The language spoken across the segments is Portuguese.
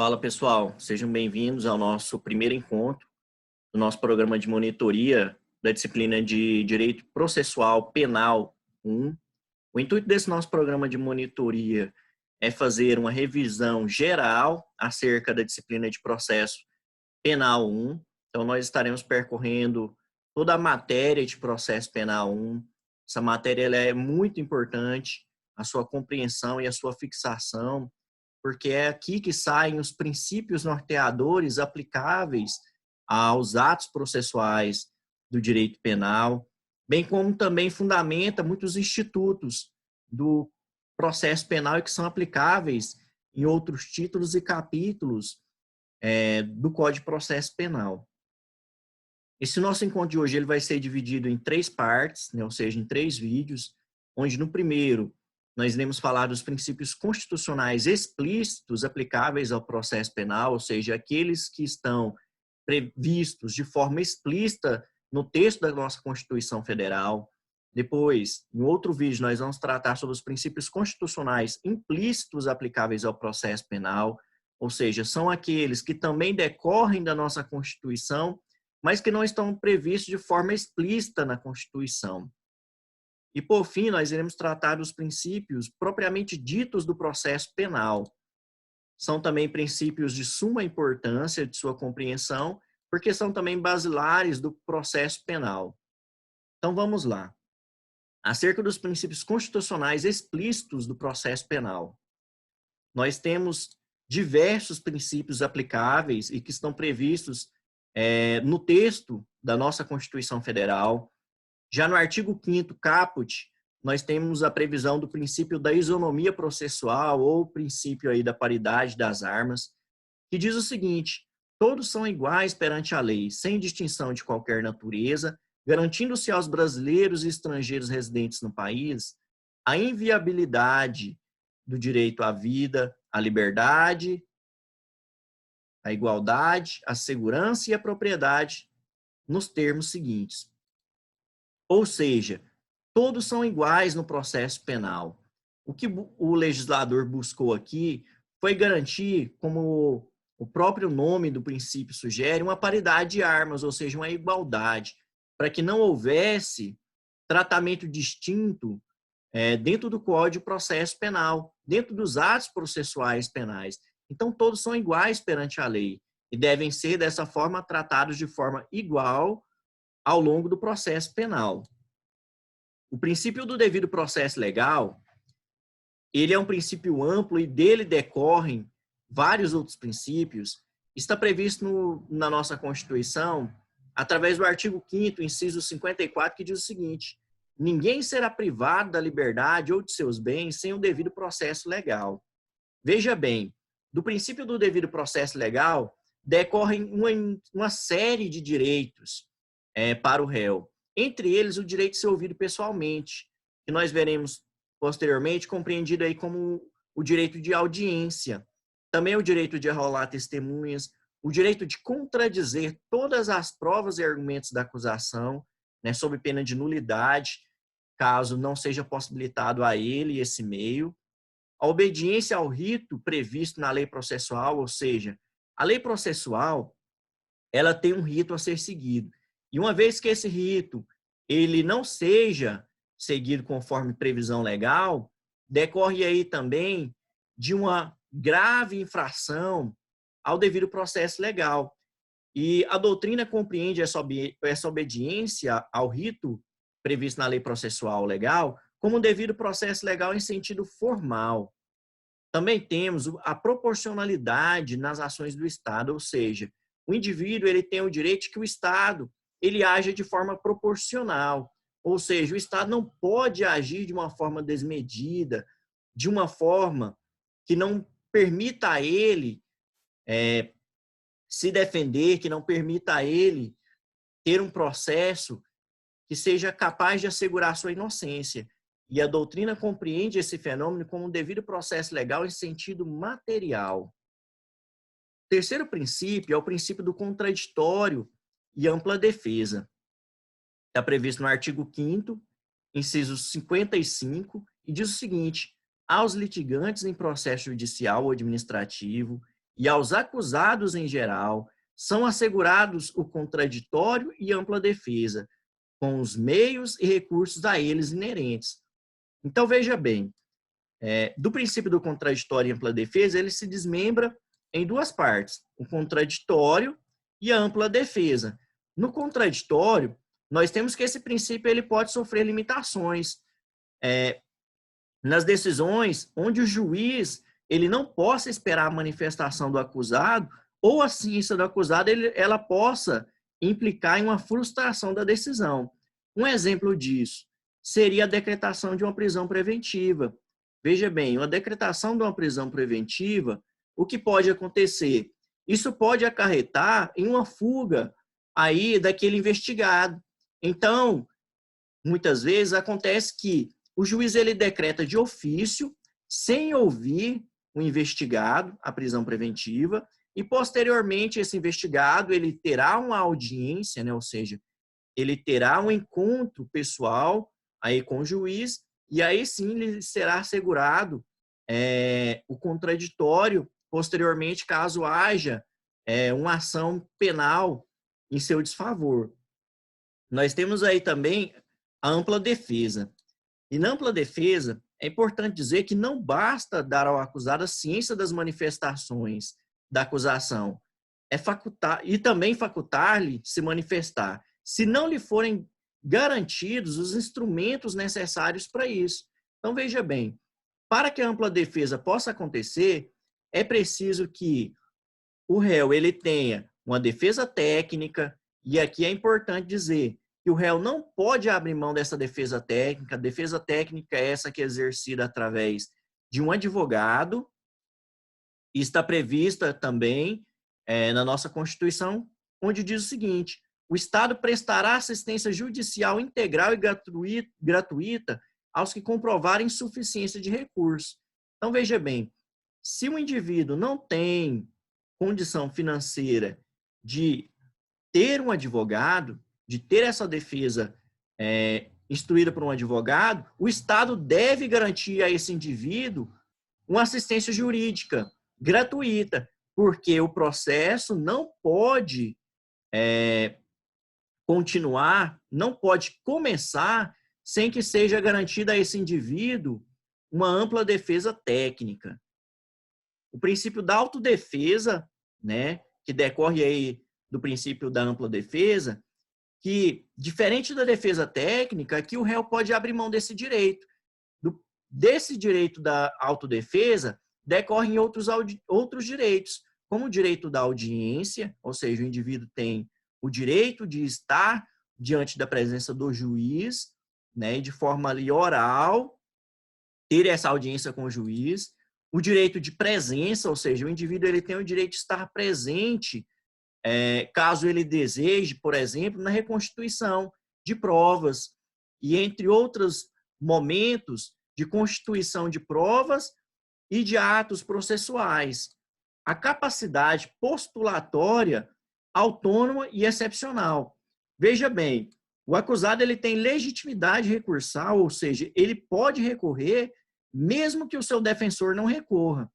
Fala pessoal, sejam bem-vindos ao nosso primeiro encontro do nosso programa de monitoria da disciplina de Direito Processual Penal 1. O intuito desse nosso programa de monitoria é fazer uma revisão geral acerca da disciplina de Processo Penal 1. Então, nós estaremos percorrendo toda a matéria de Processo Penal 1. Essa matéria ela é muito importante, a sua compreensão e a sua fixação, porque é aqui que saem os princípios norteadores aplicáveis aos atos processuais do direito penal, bem como também fundamenta muitos institutos do processo penal e que são aplicáveis em outros títulos e capítulos do Código de Processo Penal. Esse nosso encontro de hoje ele vai ser dividido em 3 partes, né, ou seja, em 3 vídeos, onde no primeiro nós iremos falar dos princípios constitucionais explícitos aplicáveis ao processo penal, ou seja, aqueles que estão previstos de forma explícita no texto da nossa Constituição Federal. Depois, em outro vídeo, nós vamos tratar sobre os princípios constitucionais implícitos aplicáveis ao processo penal, ou seja, são aqueles que também decorrem da nossa Constituição, mas que não estão previstos de forma explícita na Constituição. E, por fim, nós iremos tratar dos princípios propriamente ditos do processo penal. São também princípios de suma importância de sua compreensão, porque são também basilares do processo penal. Então, vamos lá. Acerca dos princípios constitucionais explícitos do processo penal. Nós temos diversos princípios aplicáveis e que estão previstos no texto da nossa Constituição Federal. Já no artigo 5º caput, nós temos a previsão do princípio da isonomia processual ou princípio aí da paridade das armas, que diz o seguinte: todos são iguais perante a lei, sem distinção de qualquer natureza, garantindo-se aos brasileiros e estrangeiros residentes no país a inviolabilidade do direito à vida, à liberdade, à igualdade, à segurança e à propriedade, nos termos seguintes. Ou seja, todos são iguais no processo penal. O que o legislador buscou aqui foi garantir, como o próprio nome do princípio sugere, uma paridade de armas, ou seja, uma igualdade, para que não houvesse tratamento distinto dentro do Código de Processo Penal, dentro dos atos processuais penais. Então, todos são iguais perante a lei e devem ser, dessa forma, tratados de forma igual ao longo do processo penal. O princípio do devido processo legal, ele é um princípio amplo e dele decorrem vários outros princípios. Está previsto na nossa Constituição, através do artigo 5º, inciso 54, que diz o seguinte: ninguém será privado da liberdade ou de seus bens sem o devido processo legal. Veja bem, do princípio do devido processo legal, decorrem uma série de direitos para o réu. Entre eles, o direito de ser ouvido pessoalmente, que nós veremos posteriormente compreendido aí como o direito de audiência. Também o direito de arrolar testemunhas, o direito de contradizer todas as provas e argumentos da acusação, né, sob pena de nulidade, caso não seja possibilitado a ele esse meio. A obediência ao rito previsto na lei processual, ou seja, a lei processual, ela tem um rito a ser seguido. E uma vez que esse rito ele não seja seguido conforme previsão legal, decorre aí também de uma grave infração ao devido processo legal. E a doutrina compreende essa obediência ao rito previsto na lei processual legal como um devido processo legal em sentido formal. Também temos a proporcionalidade nas ações do Estado, ou seja, o indivíduo ele tem o direito de que o Estado ele age de forma proporcional, ou seja, o Estado não pode agir de uma forma desmedida, de uma forma que não permita a ele se defender, que não permita a ele ter um processo que seja capaz de assegurar sua inocência. E a doutrina compreende esse fenômeno como um devido processo legal em sentido material. O terceiro princípio é o princípio do contraditório e ampla defesa. Está previsto no artigo 5º, inciso 55, e diz o seguinte: aos litigantes em processo judicial ou administrativo, e aos acusados em geral são assegurados o contraditório e ampla defesa, com os meios e recursos a eles inerentes. Então, veja bem, do princípio do contraditório e ampla defesa, ele se desmembra em duas partes, o contraditório e a ampla defesa. No contraditório, nós temos que esse princípio ele pode sofrer limitações nas decisões onde o juiz ele não possa esperar a manifestação do acusado ou a ciência do acusado ela possa implicar em uma frustração da decisão. Um exemplo disso seria a decretação de uma prisão preventiva. Veja bem, uma decretação de uma prisão preventiva, o que pode acontecer? Isso pode acarretar em uma fuga aí daquele investigado. Então, muitas vezes acontece que o juiz ele decreta de ofício, sem ouvir o investigado, a prisão preventiva, e posteriormente esse investigado ele terá uma audiência, né, ou seja, ele terá um encontro pessoal aí com o juiz, e aí sim lhe será assegurado o contraditório, posteriormente, caso haja uma ação penal em seu desfavor. Nós temos aí também a ampla defesa. E na ampla defesa, é importante dizer que não basta dar ao acusado a ciência das manifestações da acusação, e também facultar-lhe se manifestar, se não lhe forem garantidos os instrumentos necessários para isso. Então, veja bem, para que a ampla defesa possa acontecer, é preciso que o réu ele tenha uma defesa técnica, e aqui é importante dizer que o réu não pode abrir mão dessa defesa técnica. A defesa técnica é essa que é exercida através de um advogado, e está prevista também na nossa Constituição, onde diz o seguinte: o Estado prestará assistência judicial integral e gratuita aos que comprovarem insuficiência de recurso. Então, veja bem, se o indivíduo não tem condição financeira de ter um advogado, de ter essa defesa instruída por um advogado, o Estado deve garantir a esse indivíduo uma assistência jurídica gratuita, porque o processo não pode continuar, não pode começar sem que seja garantida a esse indivíduo uma ampla defesa técnica. O princípio da autodefesa, né, que decorre aí do princípio da ampla defesa, que, diferente da defesa técnica, aqui o réu pode abrir mão desse direito. Desse direito da autodefesa, decorrem outros direitos, como o direito da audiência, ou seja, o indivíduo tem o direito de estar diante da presença do juiz, né, de forma ali oral, ter essa audiência com o juiz, o direito de presença, ou seja, o indivíduo ele tem o direito de estar presente, caso ele deseje, por exemplo, na reconstituição de provas, e entre outros momentos de constituição de provas e de atos processuais. A capacidade postulatória autônoma e excepcional. Veja bem, o acusado ele tem legitimidade recursal, ou seja, ele pode recorrer mesmo que o seu defensor não recorra.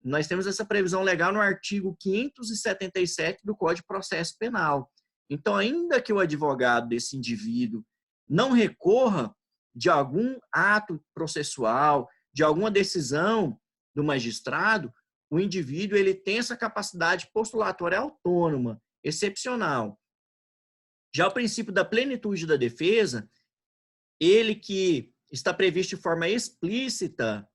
Nós temos essa previsão legal no artigo 577 do Código de Processo Penal. Então, ainda que o advogado desse indivíduo não recorra de algum ato processual, de alguma decisão do magistrado, o indivíduo ele tem essa capacidade postulatória autônoma, excepcional. Já o princípio da plenitude da defesa, ele que está previsto de forma explícita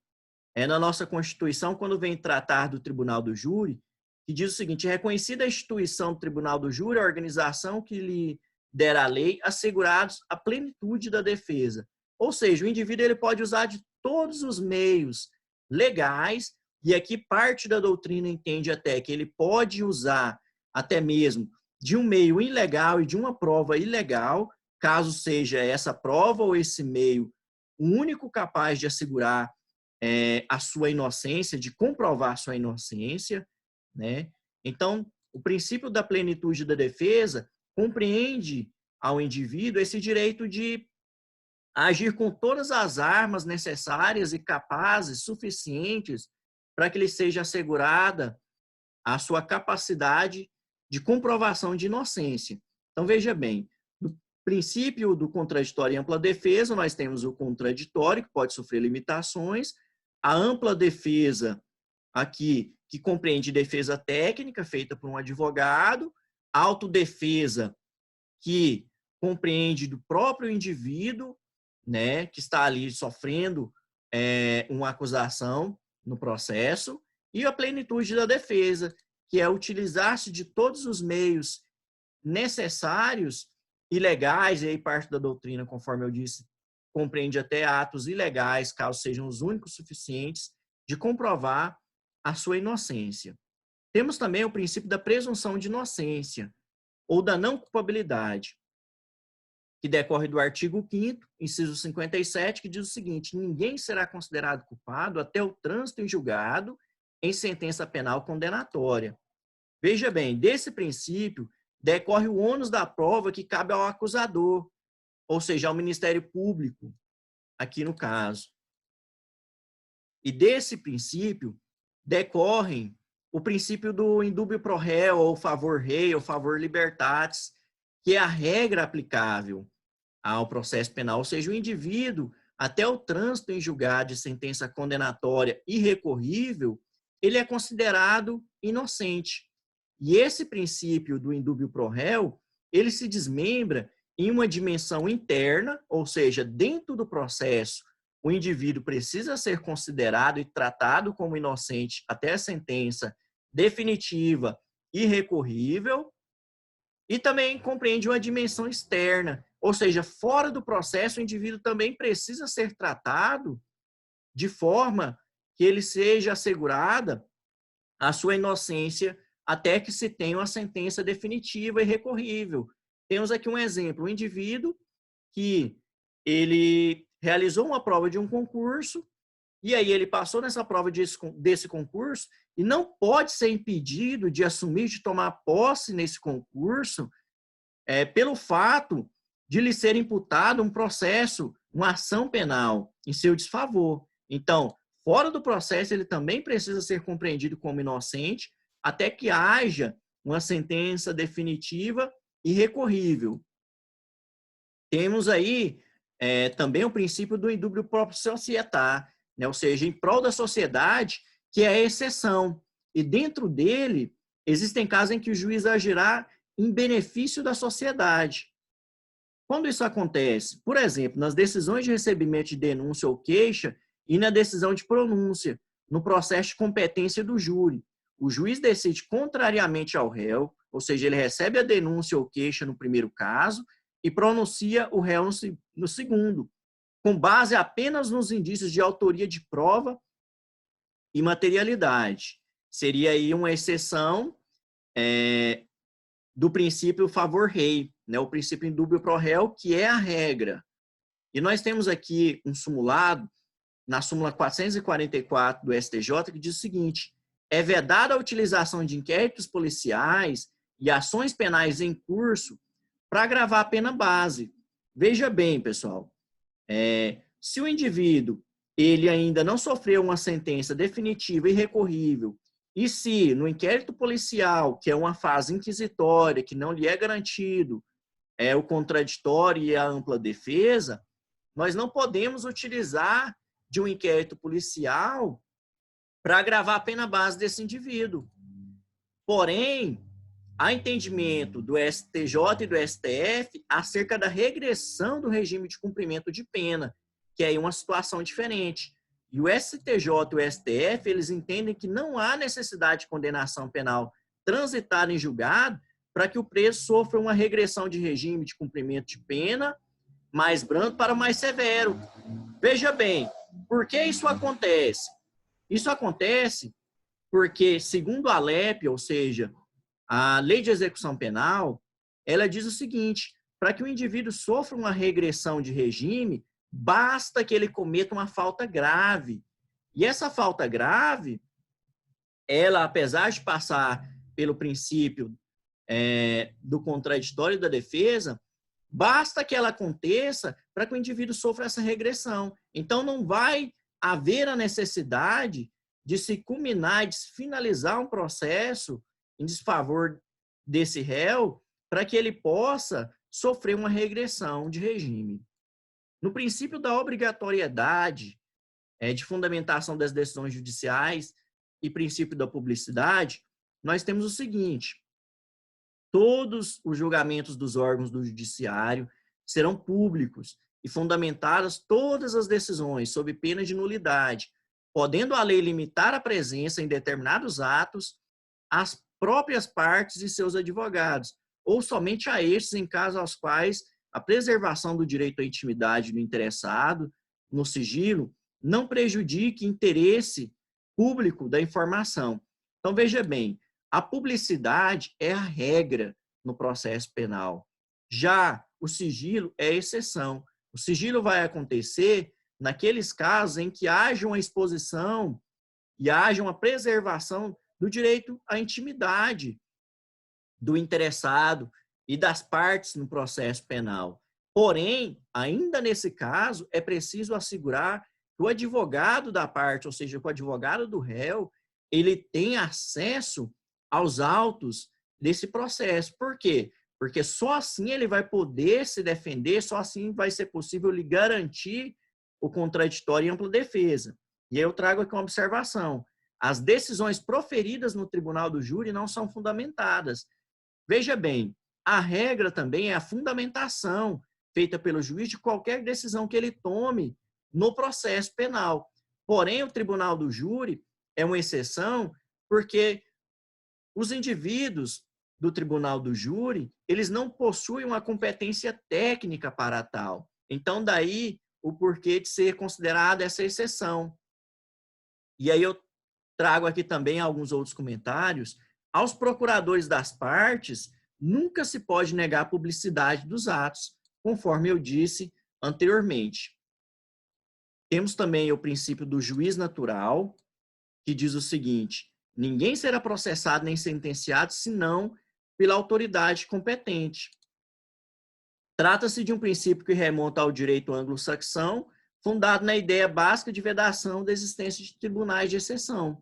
na nossa Constituição, quando vem tratar do Tribunal do Júri, que diz o seguinte: reconhecida a instituição do Tribunal do Júri, a organização que lhe der a lei, assegurados a plenitude da defesa. Ou seja, o indivíduo ele pode usar de todos os meios legais, e aqui parte da doutrina entende até que ele pode usar até mesmo de um meio ilegal e de uma prova ilegal, caso seja essa prova ou esse meio o único capaz de assegurar a sua inocência, de comprovar a sua inocência, né? Então, o princípio da plenitude da defesa compreende ao indivíduo esse direito de agir com todas as armas necessárias e capazes, suficientes, para que lhe seja assegurada a sua capacidade de comprovação de inocência. Então, veja bem, no princípio do contraditório e ampla defesa, nós temos o contraditório, que pode sofrer limitações, a ampla defesa, aqui, que compreende defesa técnica, feita por um advogado, a autodefesa, que compreende do próprio indivíduo, né, que está ali sofrendo uma acusação no processo, e a plenitude da defesa, que é utilizar-se de todos os meios necessários e legais, e aí parte da doutrina, conforme eu disse, compreende até atos ilegais, caso sejam os únicos suficientes, de comprovar a sua inocência. Temos também o princípio da presunção de inocência, ou da não culpabilidade, que decorre do artigo 5º, inciso 57, que diz o seguinte: ninguém será considerado culpado até o trânsito em julgado em sentença penal condenatória. Veja bem, desse princípio decorre o ônus da prova que cabe ao acusador, ou seja, ao Ministério Público, aqui no caso. E desse princípio decorrem o princípio do indúbio pro réu, ou favor rei, ou favor libertatis, que é a regra aplicável ao processo penal, ou seja, o indivíduo, até o trânsito em julgado de sentença condenatória irrecorrível, ele é considerado inocente. E esse princípio do indúbio pro réu, ele se desmembra em uma dimensão interna, ou seja, dentro do processo, o indivíduo precisa ser considerado e tratado como inocente até a sentença definitiva e irrecorrível, e também compreende uma dimensão externa, ou seja, fora do processo, o indivíduo também precisa ser tratado de forma que ele seja assegurada a sua inocência até que se tenha uma sentença definitiva e irrecorrível. Temos aqui um exemplo, um indivíduo que ele realizou uma prova de um concurso, e aí ele passou nessa prova desse concurso e não pode ser impedido de assumir, de tomar posse nesse concurso, pelo fato de lhe ser imputado um processo, uma ação penal em seu desfavor. Então, fora do processo, ele também precisa ser compreendido como inocente até que haja uma sentença definitiva e irrecorrível. Temos aí também o princípio do indúbio proprio societar, né? Ou seja, em prol da sociedade, que é a exceção. E dentro dele, existem casos em que o juiz agirá em benefício da sociedade. Quando isso acontece? Por exemplo, nas decisões de recebimento de denúncia ou queixa e na decisão de pronúncia, no processo de competência do júri. O juiz decide contrariamente ao réu, ou seja, ele recebe a denúncia ou queixa no primeiro caso e pronuncia o réu no segundo, com base apenas nos indícios de autoria de prova e materialidade. Seria aí uma exceção do princípio favor rei, né? O princípio indúbio pro réu, que é a regra. E nós temos aqui um simulado, na súmula 444 do STJ, que diz o seguinte: é vedada a utilização de inquéritos policiais e ações penais em curso para agravar a pena base. Veja bem, pessoal, se o indivíduo ele ainda não sofreu uma sentença definitiva e irrecorrível, e se no inquérito policial, que é uma fase inquisitória, que não lhe é garantido o contraditório e a ampla defesa, nós não podemos utilizar de um inquérito policial para agravar a pena base desse indivíduo. Porém, há entendimento do STJ e do STF acerca da regressão do regime de cumprimento de pena, que é uma situação diferente. E o STJ e o STF, eles entendem que não há necessidade de condenação penal transitada em julgado para que o preso sofra uma regressão de regime de cumprimento de pena mais brando para mais severo. Veja bem, por que isso acontece? Isso acontece porque, segundo a LEP, ou seja, a Lei de Execução Penal, ela diz o seguinte: para que o indivíduo sofra uma regressão de regime, basta que ele cometa uma falta grave. E essa falta grave, ela, apesar de passar pelo princípio do contraditório e da defesa, basta que ela aconteça para que o indivíduo sofra essa regressão. Então, não vai haver a necessidade de se culminar e de se finalizar um processo em desfavor desse réu para que ele possa sofrer uma regressão de regime. No princípio da obrigatoriedade de fundamentação das decisões judiciais e princípio da publicidade, nós temos o seguinte: todos os julgamentos dos órgãos do judiciário serão públicos e fundamentadas todas as decisões sob pena de nulidade, podendo a lei limitar a presença em determinados atos às próprias partes e seus advogados, ou somente a estes em casos aos quais a preservação do direito à intimidade do interessado no sigilo não prejudique interesse público da informação. Então, veja bem, a publicidade é a regra no processo penal. Já o sigilo é a exceção. O sigilo vai acontecer naqueles casos em que haja uma exposição e haja uma preservação do direito à intimidade do interessado e das partes no processo penal. Porém, ainda nesse caso, é preciso assegurar que o advogado da parte, ou seja, que o advogado do réu, ele tem acesso aos autos desse processo. Por quê? Porque só assim ele vai poder se defender, só assim vai ser possível lhe garantir o contraditório e ampla defesa. E aí eu trago aqui uma observação. As decisões proferidas no tribunal do júri não são fundamentadas. Veja bem, a regra também é a fundamentação feita pelo juiz de qualquer decisão que ele tome no processo penal. Porém, o tribunal do júri é uma exceção porque os indivíduos do tribunal do júri, eles não possuem uma competência técnica para tal. Então, daí o porquê de ser considerada essa exceção. E aí eu trago aqui também alguns outros comentários. Aos procuradores das partes, nunca se pode negar a publicidade dos atos, conforme eu disse anteriormente. Temos também o princípio do juiz natural, que diz o seguinte: ninguém será processado nem sentenciado senão pela autoridade competente. Trata-se de um princípio que remonta ao direito anglo-saxão, fundado na ideia básica de vedação da existência de tribunais de exceção.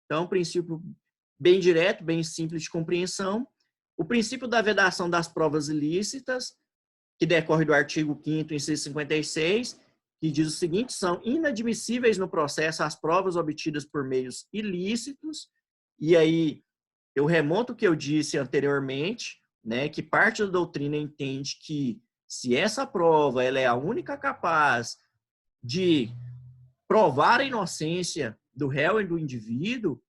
Então, um princípio bem direto, bem simples de compreensão. O princípio da vedação das provas ilícitas, que decorre do artigo 5º, inciso 56, que diz o seguinte: são inadmissíveis no processo as provas obtidas por meios ilícitos. E aí eu remonto o que eu disse anteriormente, né, que parte da doutrina entende que se essa prova ela é a única capaz de provar a inocência do réu e do indivíduo,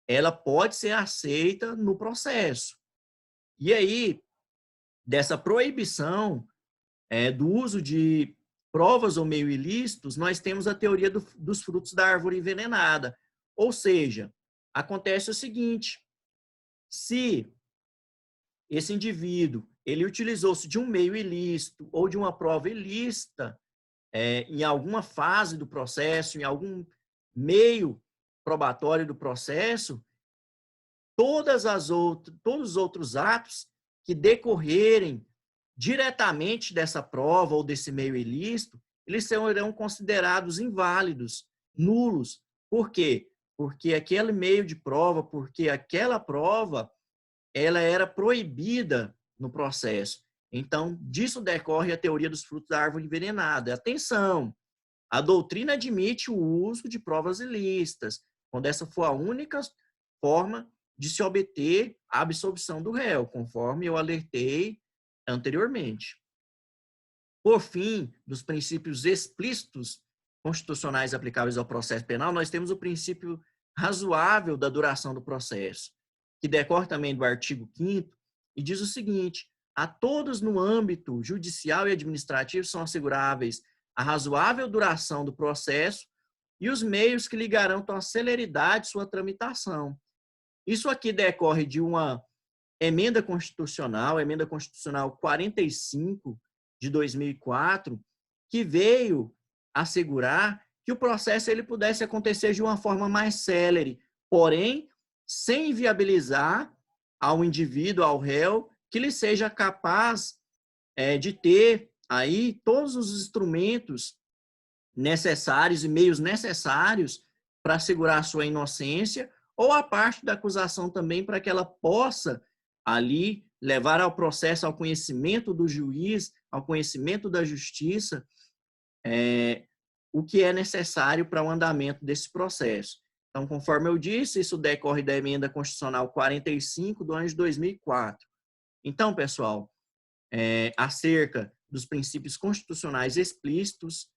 ela pode ser aceita no processo. E aí, dessa proibição do uso de provas ou meio ilícitos, nós temos a teoria dos frutos da árvore envenenada. Ou seja, acontece o seguinte: se esse indivíduo ele utilizou-se de um meio ilícito ou de uma prova ilícita em alguma fase do processo, em algum meio probatório do processo, todos os outros atos que decorrerem diretamente dessa prova ou desse meio ilícito, eles serão considerados inválidos, nulos. Por quê? Porque aquele meio de prova, porque aquela prova, ela era proibida no processo. Então, disso decorre a teoria dos frutos da árvore envenenada. Atenção! A doutrina admite o uso de provas ilícitas, quando essa for a única forma de se obter a absolvição do réu, conforme eu alertei anteriormente. Por fim, dos princípios explícitos constitucionais aplicáveis ao processo penal, nós temos o princípio razoável da duração do processo, que decorre também do artigo 5º e diz o seguinte: a todos no âmbito judicial e administrativo são asseguráveis a razoável duração do processo e os meios que lhe garantam a celeridade de sua tramitação. Isso aqui decorre de uma emenda constitucional 45 de 2004, que veio assegurar que o processo ele pudesse acontecer de uma forma mais célere, porém, sem inviabilizar ao indivíduo, ao réu, que ele seja capaz de ter aí todos os instrumentos necessários e meios necessários para assegurar a sua inocência, ou a parte da acusação também para que ela possa ali levar ao processo, ao conhecimento do juiz, ao conhecimento da justiça, o que é necessário para o andamento desse processo. Então, conforme eu disse, isso decorre da Emenda Constitucional 45 do ano de 2004. Então, pessoal, acerca dos princípios constitucionais explícitos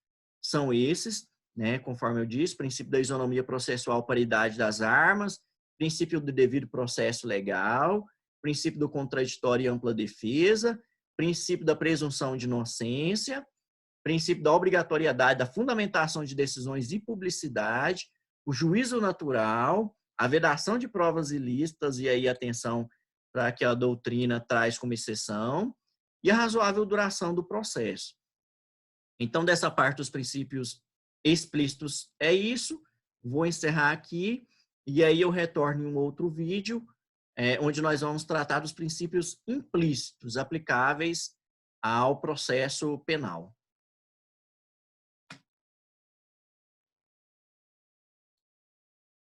são esses, né, conforme eu disse, princípio da isonomia processual, paridade das armas, princípio do devido processo legal, princípio do contraditório e ampla defesa, princípio da presunção de inocência, princípio da obrigatoriedade da fundamentação de decisões e publicidade, o juízo natural, a vedação de provas ilícitas, e aí atenção para que a doutrina traz como exceção, e a razoável duração do processo. Então, dessa parte dos princípios explícitos é isso. Vou encerrar aqui e aí eu retorno em um outro vídeo, onde nós vamos tratar dos princípios implícitos aplicáveis ao processo penal.